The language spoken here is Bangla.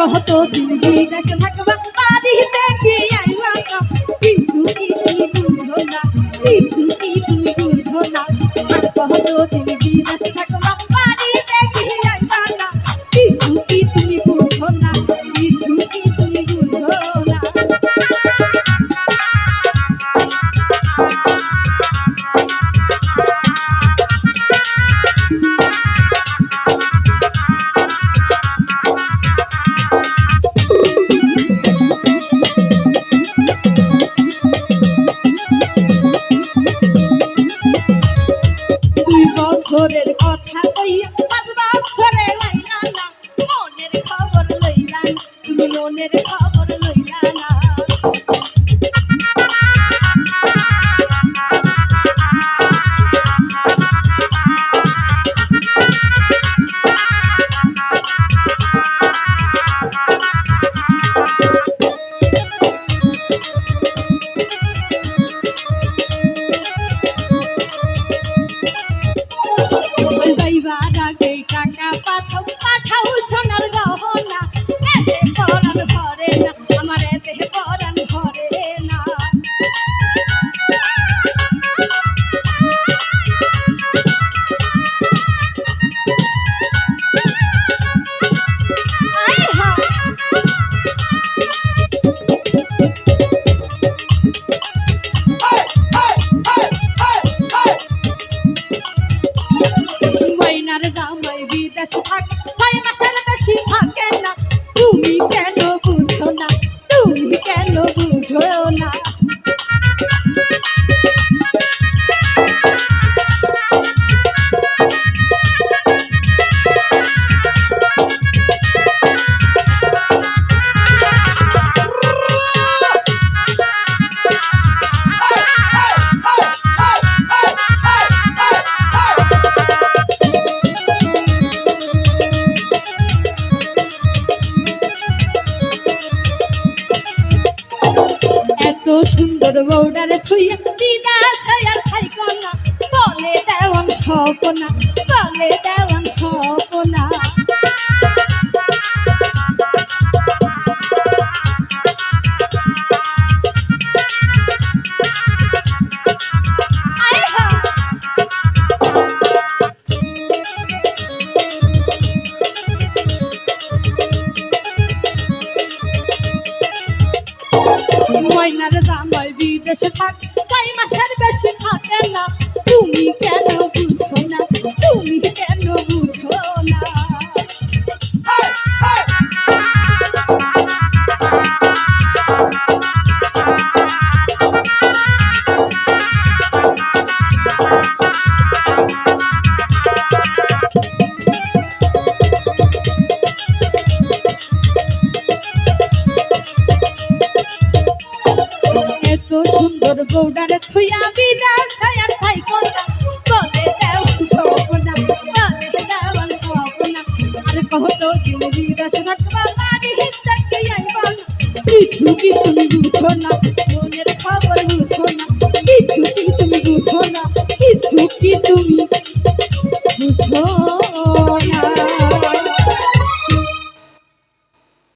কত দিন বিদেশে থাকবা বাড়িতে কি আইবা না কিছু কি তুমি বুঝো না কিছু কি তুমি বুঝো না আর কত দিন বিদেশে থাকবা বাড়িতে কি আইবা না কিছু কি তুমি বুঝো না কিছু কি তুমি বুঝো না বছরের কথা কইয়া 5 বছরে লাইলা না মনের খবর লইলা তুমি মনের খবর লইলা না টাকা পাঠাও পাঠাও সোনার গহনা এতে পরাণ ভরে না আমার এতে পরাণ ভরে না বিদেশে থাক 6 মাসের বেশি থাকে না তুমি কেন বুঝো না তুমি কেন বুঝো না সুন্দর বউডারে ছুইয়া বিদেশে আর থাইকো না বলে দেওয়ান স্বপ্না বলে দেওয়ান স্বপ্না ময়নার জামাই বিদেশে থাক 6 মাসের বেশি থাকে না তুমি কেন বুঝো না তুমি কেন বুঝো না সুন্দর বউডারে ছুইয়া বিদেশে আর থাইকো না বলে দেওয়ান স্বপ্না বলে দেওয়ান স্বপ্না আর কত দিন বিদেশে থাকবা বাড়িতে কি আইবা না কিছু কি তুমি বুঝো না মনের খবর বুঝো না কিছু কি তুমি বুঝো না কিছু কি তুমি